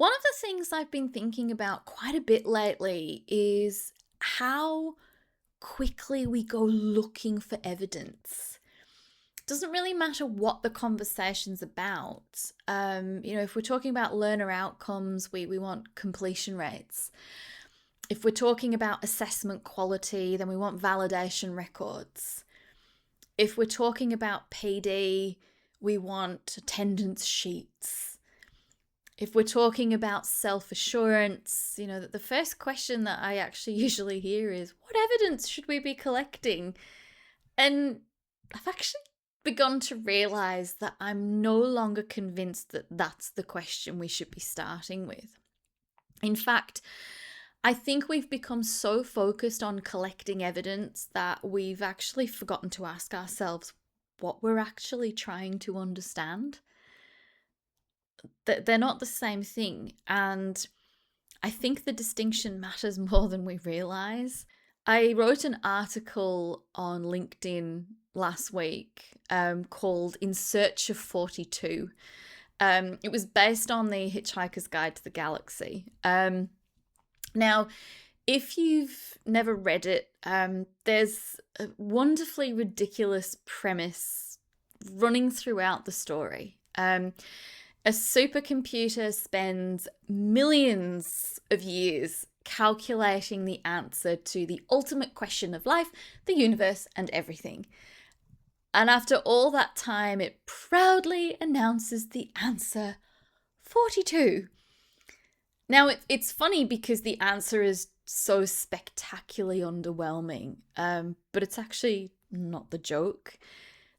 One of the things I've been thinking about quite a bit lately is how quickly we go looking for evidence. It doesn't really matter what the conversation's about. If we're talking about learner outcomes, we want completion rates. If we're talking about assessment quality, then we want validation records. If we're talking about PD, we want attendance sheets. If we're talking about self-assurance, that the first question that I actually usually hear is, what evidence should we be collecting? And I've actually begun to realize that I'm no longer convinced that that's the question we should be starting with. In fact, I think we've become so focused on collecting evidence that we've actually forgotten to ask ourselves what we're actually trying to understand. They're not the same thing. And I think the distinction matters more than we realize. I wrote an article on LinkedIn last week called In Search of 42. It was based on the Hitchhiker's Guide to the Galaxy. Now, if you've never read it, there's a wonderfully ridiculous premise running throughout the story. A supercomputer spends millions of years calculating the answer to the ultimate question of life, the universe, and everything. And after all that time, it proudly announces the answer 42. Now, it's funny because the answer is so spectacularly underwhelming, but it's actually not the joke.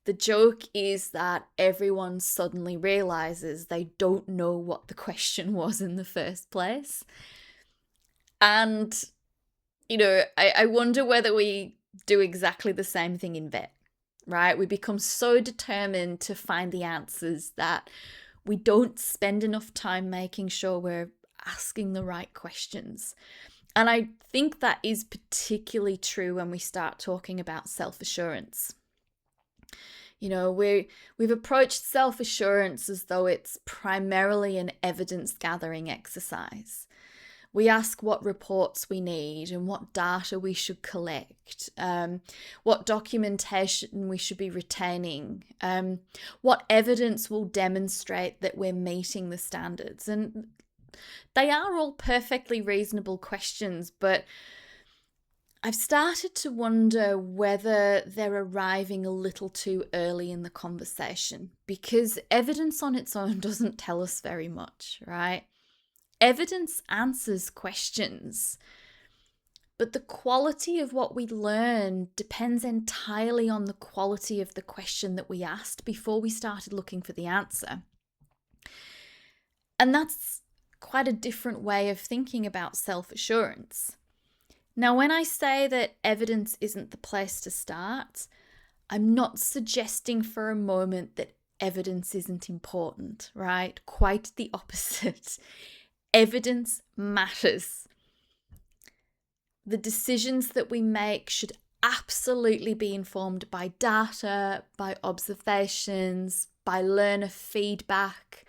The joke is that everyone suddenly realizes they don't know what the question was in the first place. And, I wonder whether we do exactly the same thing in vet, right? We become so determined to find the answers that we don't spend enough time making sure we're asking the right questions. And I think that is particularly true when we start talking about self-assurance. We've approached self-assurance as though it's primarily an evidence-gathering exercise. We ask what reports we need and what data we should collect, what documentation we should be retaining, what evidence will demonstrate that we're meeting the standards. And they are all perfectly reasonable questions, but I've started to wonder whether they're arriving a little too early in the conversation, because evidence on its own doesn't tell us very much, right? Evidence answers questions, but the quality of what we learn depends entirely on the quality of the question that we asked before we started looking for the answer. And that's quite a different way of thinking about self-assurance. Now, when I say that evidence isn't the place to start, I'm not suggesting for a moment that evidence isn't important, right? Quite the opposite. Evidence matters. The decisions that we make should absolutely be informed by data, by observations, by learner feedback,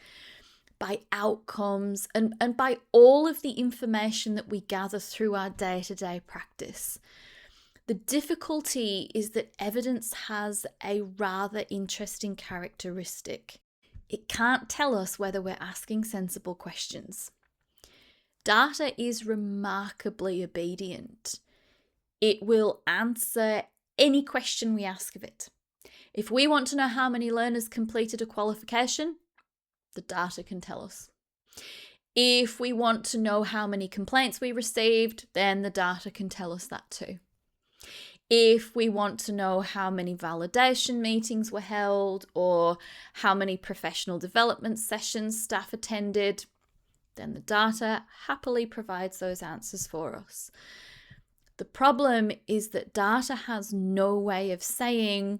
by outcomes, and by all of the information that we gather through our day-to-day practice. The difficulty is that evidence has a rather interesting characteristic. It can't tell us whether we're asking sensible questions. Data is remarkably obedient. It will answer any question we ask of it. If we want to know how many learners completed a qualification, the data can tell us. If we want to know how many complaints we received, then the data can tell us that too. If we want to know how many validation meetings were held or how many professional development sessions staff attended, then the data happily provides those answers for us. The problem is that data has no way of saying,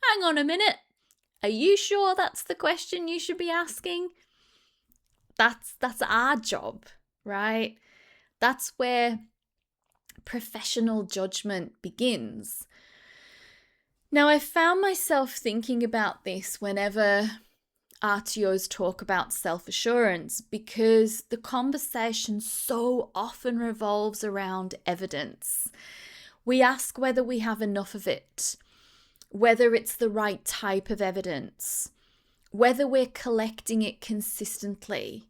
hang on a minute, are you sure that's the question you should be asking? That's our job, right? That's where professional judgment begins. Now, I found myself thinking about this whenever RTOs talk about self-assurance because the conversation so often revolves around evidence. We ask whether we have enough of it, whether it's the right type of evidence, whether we're collecting it consistently,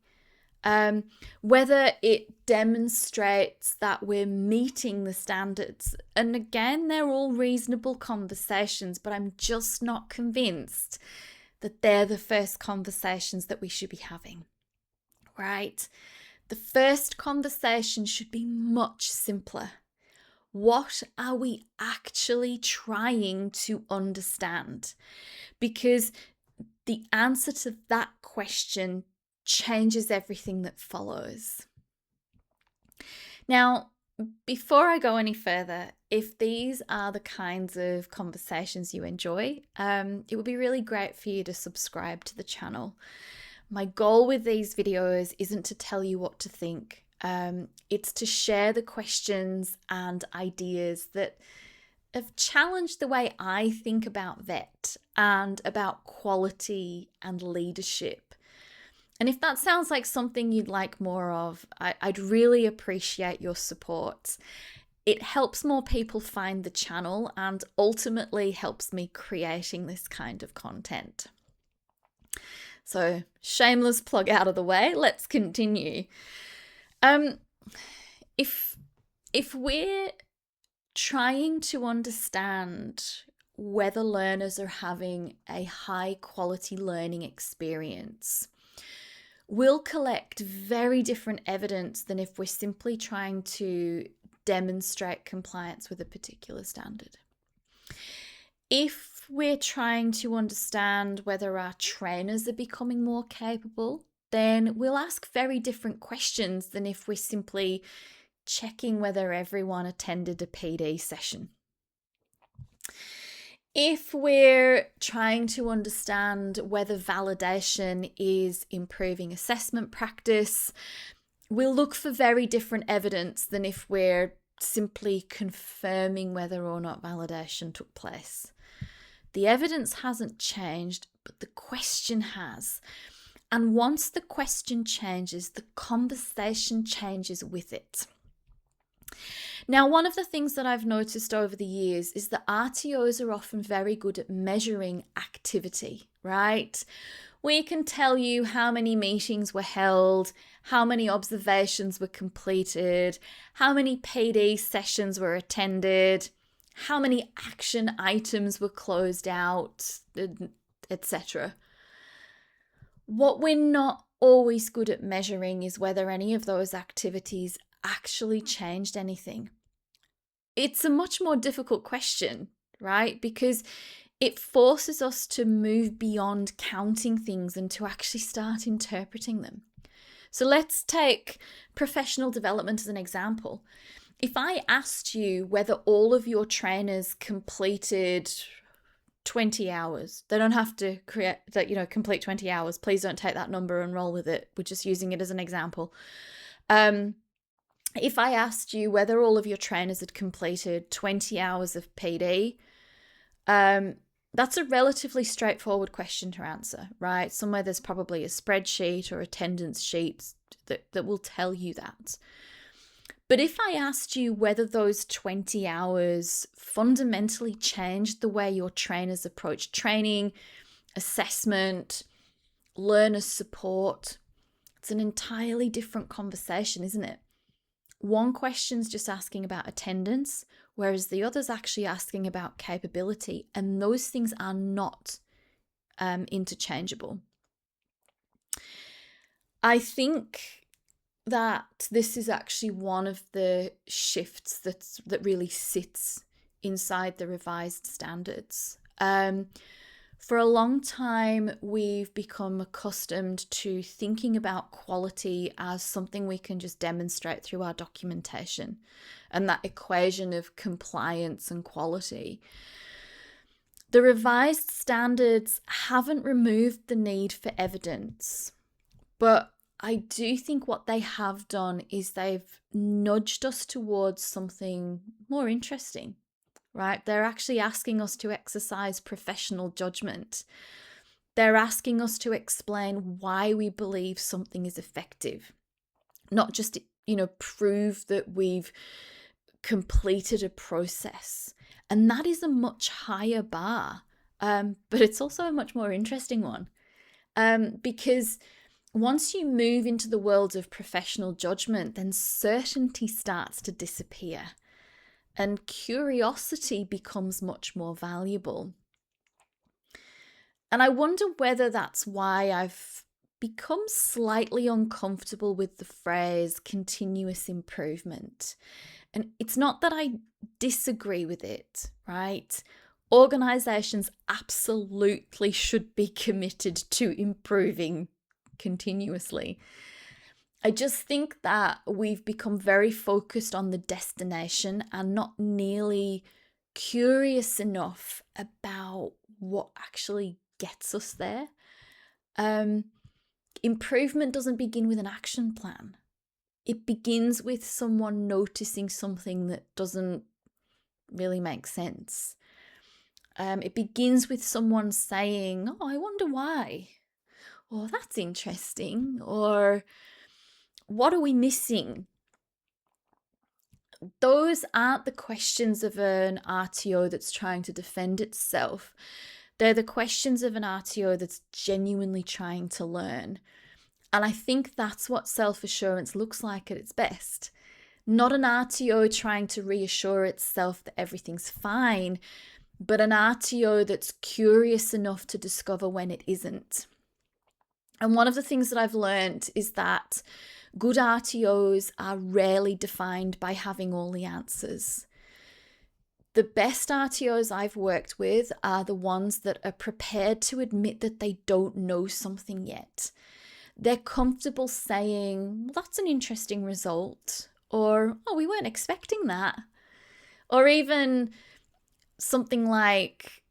whether it demonstrates that we're meeting the standards. And again, they're all reasonable conversations, but I'm just not convinced that they're the first conversations that we should be having, right? The first conversation should be much simpler. What are we actually trying to understand? Because the answer to that question changes everything that follows. Now, before I go any further, if these are the kinds of conversations you enjoy, it would be really great for you to subscribe to the channel. My goal with these videos isn't to tell you what to think. It's to share the questions and ideas that have challenged the way I think about vet and about quality and leadership. And if that sounds like something you'd like more of, I'd really appreciate your support. It helps more people find the channel and ultimately helps me creating this kind of content. So, shameless plug out of the way, let's continue. If we're trying to understand whether learners are having a high quality learning experience, we'll collect very different evidence than if we're simply trying to demonstrate compliance with a particular standard. If we're trying to understand whether our trainers are becoming more capable, then we'll ask very different questions than if we're simply checking whether everyone attended a PD session. If we're trying to understand whether validation is improving assessment practice, we'll look for very different evidence than if we're simply confirming whether or not validation took place. The evidence hasn't changed, but the question has. And once the question changes, the conversation changes with it. Now, one of the things that I've noticed over the years is that RTOs are often very good at measuring activity, right? We can tell you how many meetings were held, how many observations were completed, how many PD sessions were attended, how many action items were closed out, etc. What we're not always good at measuring is whether any of those activities actually changed anything. It's a much more difficult question, right? Because it forces us to move beyond counting things and to actually start interpreting them. So let's take professional development as an example. If I asked you whether all of your trainers completed 20 hours, they don't have to complete 20 hours. Please don't take that number and roll with it. We're just using it as an example. If I asked you whether all of your trainers had completed 20 hours of PD, that's a relatively straightforward question to answer, right? Somewhere there's probably a spreadsheet or attendance sheet that will tell you that. But if I asked you whether those 20 hours fundamentally changed the way your trainers approach training, assessment, learner support, it's an entirely different conversation, isn't it? One question's just asking about attendance, whereas the other's actually asking about capability, and those things are not interchangeable. I think that this is actually one of the shifts that really sits inside the revised standards. For a long time, we've become accustomed to thinking about quality as something we can just demonstrate through our documentation and that equation of compliance and quality. The revised standards haven't removed the need for evidence, but I do think what they have done is they've nudged us towards something more interesting. Right? They're actually asking us to exercise professional judgment. They're asking us to explain why we believe something is effective, not just, prove that we've completed a process. And that is a much higher bar, but it's also a much more interesting one, because once you move into the world of professional judgment, then certainty starts to disappear and curiosity becomes much more valuable. And I wonder whether that's why I've become slightly uncomfortable with the phrase continuous improvement. And it's not that I disagree with it, right? Organizations absolutely should be committed to improving continuously. I just think that we've become very focused on the destination and not nearly curious enough about what actually gets us there. Improvement doesn't begin with an action plan. It begins with someone noticing something that doesn't really make sense. It begins with someone saying, "Oh, I wonder why," or "That's interesting," or "What are we missing?" Those aren't the questions of an RTO that's trying to defend itself. They're the questions of an RTO that's genuinely trying to learn. And I think that's what self-assurance looks like at its best. Not an RTO trying to reassure itself that everything's fine, but an RTO that's curious enough to discover when it isn't. And one of the things that I've learned is that good RTOs are rarely defined by having all the answers. The best RTOs I've worked with are the ones that are prepared to admit that they don't know something yet. They're comfortable saying, "Well, that's an interesting result," or "Oh, we weren't expecting that," or even something like,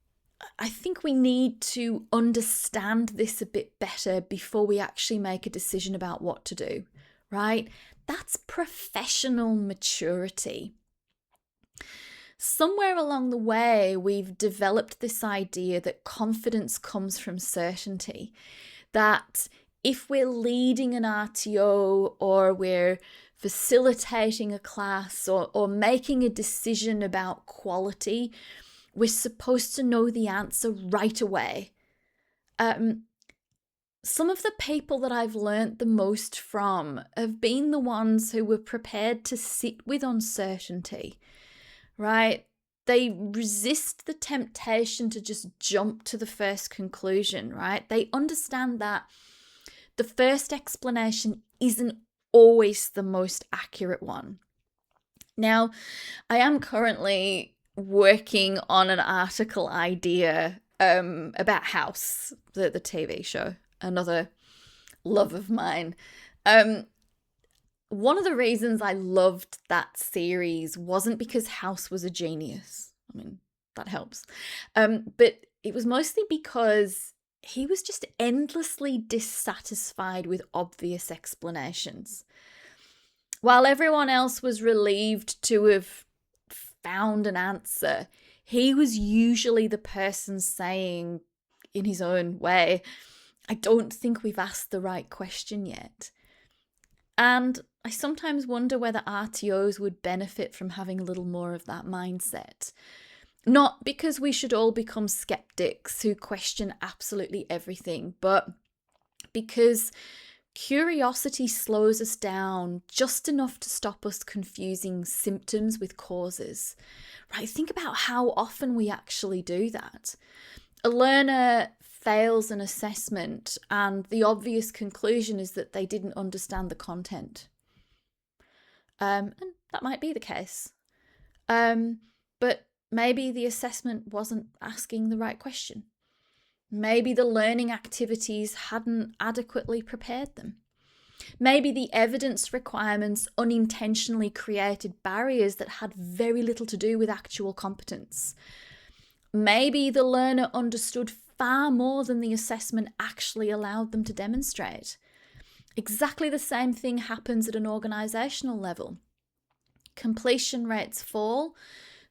"I think we need to understand this a bit better before we actually make a decision about what to do," right? That's professional maturity. Somewhere along the way, we've developed this idea that confidence comes from certainty, that if we're leading an RTO or we're facilitating a class or making a decision about quality, we're supposed to know the answer right away. Some of the people that I've learnt the most from have been the ones who were prepared to sit with uncertainty, right? They resist the temptation to just jump to the first conclusion, right? They understand that the first explanation isn't always the most accurate one. Now, I am currently working on an article idea about House, the TV show, another love of mine. One of the reasons I loved that series wasn't because House was a genius. I mean, that helps. But it was mostly because he was just endlessly dissatisfied with obvious explanations. While everyone else was relieved to have found an answer, he was usually the person saying, in his own way, "I don't think we've asked the right question yet." And I sometimes wonder whether RTOs would benefit from having a little more of that mindset. Not because we should all become skeptics who question absolutely everything, but because curiosity slows us down just enough to stop us confusing symptoms with causes. Right? Think about how often we actually do that. A learner fails an assessment and the obvious conclusion is that they didn't understand the content. And that might be the case. But maybe the assessment wasn't asking the right question. Maybe the learning activities hadn't adequately prepared them. Maybe the evidence requirements unintentionally created barriers that had very little to do with actual competence. Maybe the learner understood far more than the assessment actually allowed them to demonstrate. Exactly the same thing happens at an organisational level. Completion rates fall.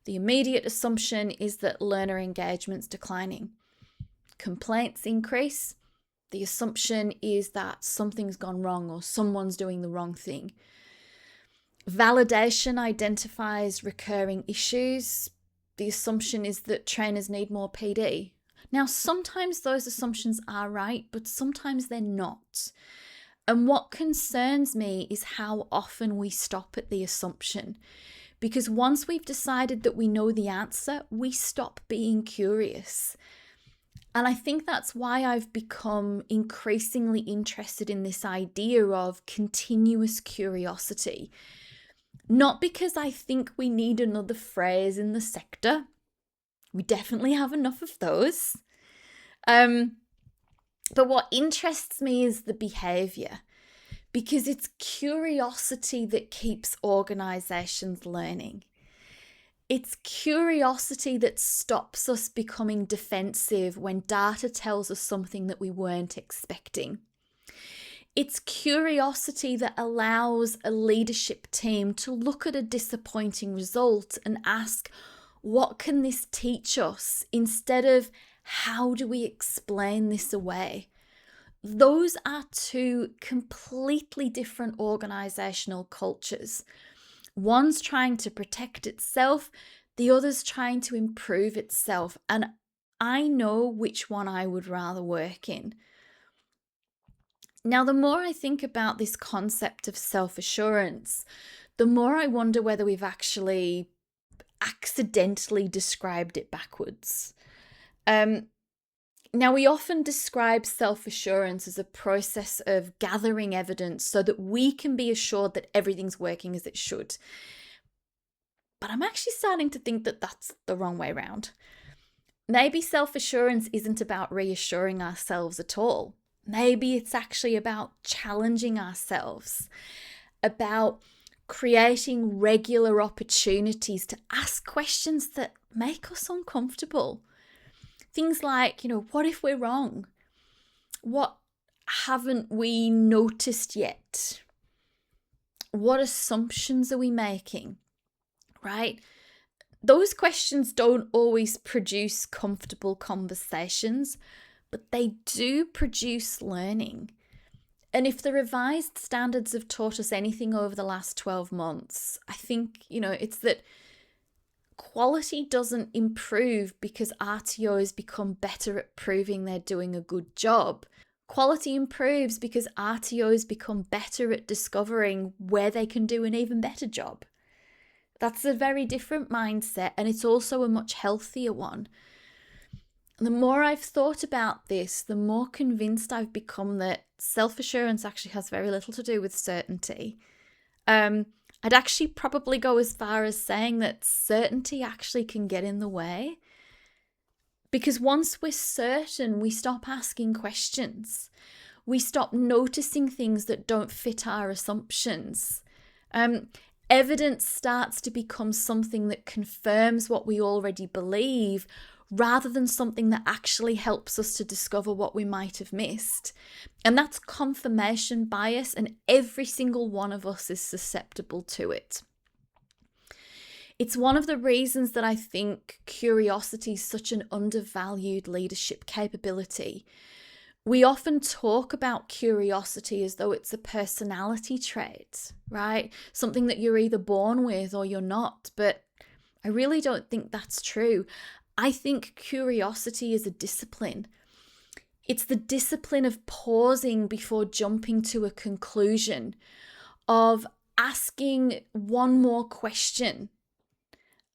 The immediate assumption is that learner engagement's declining. Complaints increase. The assumption is that something's gone wrong or someone's doing the wrong thing. Validation identifies recurring issues. The assumption is that trainers need more PD. Now, sometimes those assumptions are right, but sometimes they're not. And what concerns me is how often we stop at the assumption. Because once we've decided that we know the answer, we stop being curious. And I think that's why I've become increasingly interested in this idea of continuous curiosity. Not because I think we need another phrase in the sector. We definitely have enough of those. But what interests me is the behavior, because it's curiosity that keeps organizations learning. It's curiosity that stops us becoming defensive when data tells us something that we weren't expecting. It's curiosity that allows a leadership team to look at a disappointing result and ask, what can this teach us? Instead of, how do we explain this away? Those are two completely different organizational cultures. One's trying to protect itself, the other's trying to improve itself. And I know which one I would rather work in. Now, the more I think about this concept of self-assurance, the more I wonder whether we've actually accidentally described it backwards. Now, we often describe self-assurance as a process of gathering evidence so that we can be assured that everything's working as it should. But I'm actually starting to think that that's the wrong way around. Maybe self-assurance isn't about reassuring ourselves at all. Maybe it's actually about challenging ourselves, about creating regular opportunities to ask questions that make us uncomfortable. Things like, what if we're wrong? What haven't we noticed yet? What assumptions are we making? Right? Those questions don't always produce comfortable conversations, but they do produce learning. And if the revised standards have taught us anything over the last 12 months, I think, it's that quality doesn't improve because RTOs become better at proving they're doing a good job. Quality improves because RTOs become better at discovering where they can do an even better job. That's a very different mindset, and it's also a much healthier one. The more I've thought about this, the more convinced I've become that self-assurance actually has very little to do with certainty. I'd actually probably go as far as saying that certainty actually can get in the way. Because once we're certain, we stop asking questions. We stop noticing things that don't fit our assumptions. Evidence starts to become something that confirms what we already believe, rather than something that actually helps us to discover what we might have missed. And that's confirmation bias, and every single one of us is susceptible to it. It's one of the reasons that I think curiosity is such an undervalued leadership capability. We often talk about curiosity as though it's a personality trait, right? Something that you're either born with or you're not, but I really don't think that's true. I think curiosity is a discipline. It's the discipline of pausing before jumping to a conclusion, of asking one more question.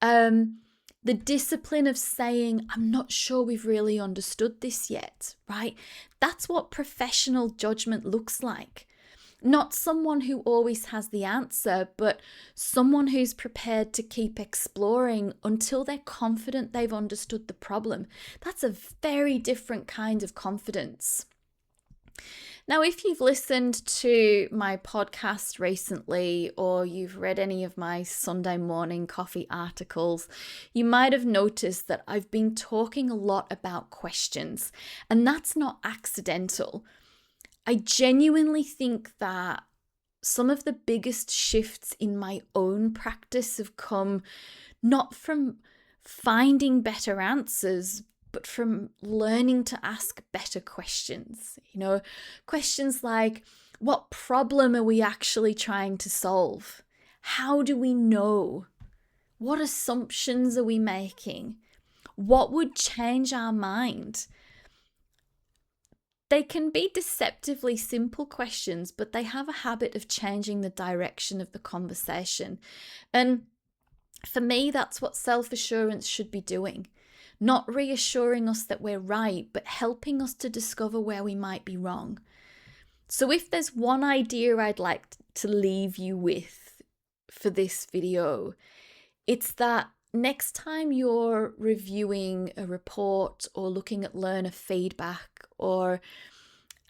The discipline of saying, I'm not sure we've really understood this yet, right? That's what professional judgment looks like. Not someone who always has the answer, but someone who's prepared to keep exploring until they're confident they've understood the problem. That's a very different kind of confidence. Now, if you've listened to my podcast recently, or you've read any of my Sunday morning coffee articles, you might have noticed that I've been talking a lot about questions, and that's not accidental. I genuinely think that some of the biggest shifts in my own practice have come not from finding better answers, but from learning to ask better questions. Questions like, what problem are we actually trying to solve? How do we know? What assumptions are we making? What would change our mind? They can be deceptively simple questions, but they have a habit of changing the direction of the conversation. And for me, that's what self-assurance should be doing. Not reassuring us that we're right, but helping us to discover where we might be wrong. So if there's one idea I'd like to leave you with for this video, it's that next time you're reviewing a report or looking at learner feedback or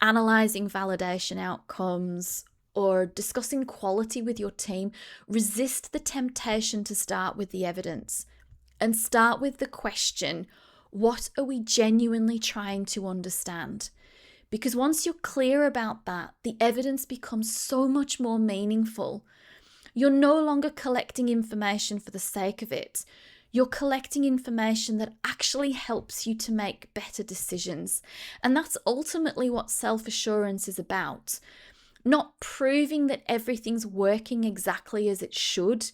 analysing validation outcomes or discussing quality with your team, resist the temptation to start with the evidence and start with the question, what are we genuinely trying to understand? Because once you're clear about that, the evidence becomes so much more meaningful. You're no longer collecting information for the sake of it. You're collecting information that actually helps you to make better decisions. And that's ultimately what self-assurance is about. Not proving that everything's working exactly as it should,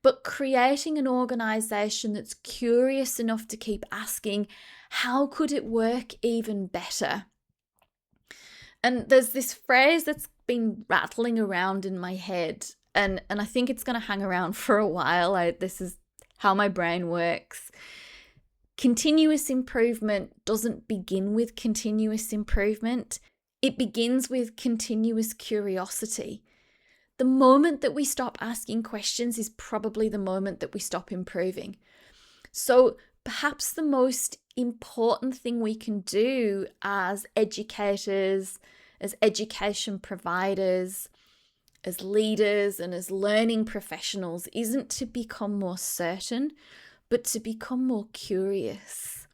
but creating an organization that's curious enough to keep asking, how could it work even better? And there's this phrase that's been rattling around in my head, and I think it's going to hang around for a while. This is how my brain works. Continuous improvement doesn't begin with continuous improvement. It begins with continuous curiosity. The moment that we stop asking questions is probably the moment that we stop improving. So perhaps the most important thing we can do as educators, as education providers, as leaders, and as learning professionals isn't to become more certain, but to become more curious.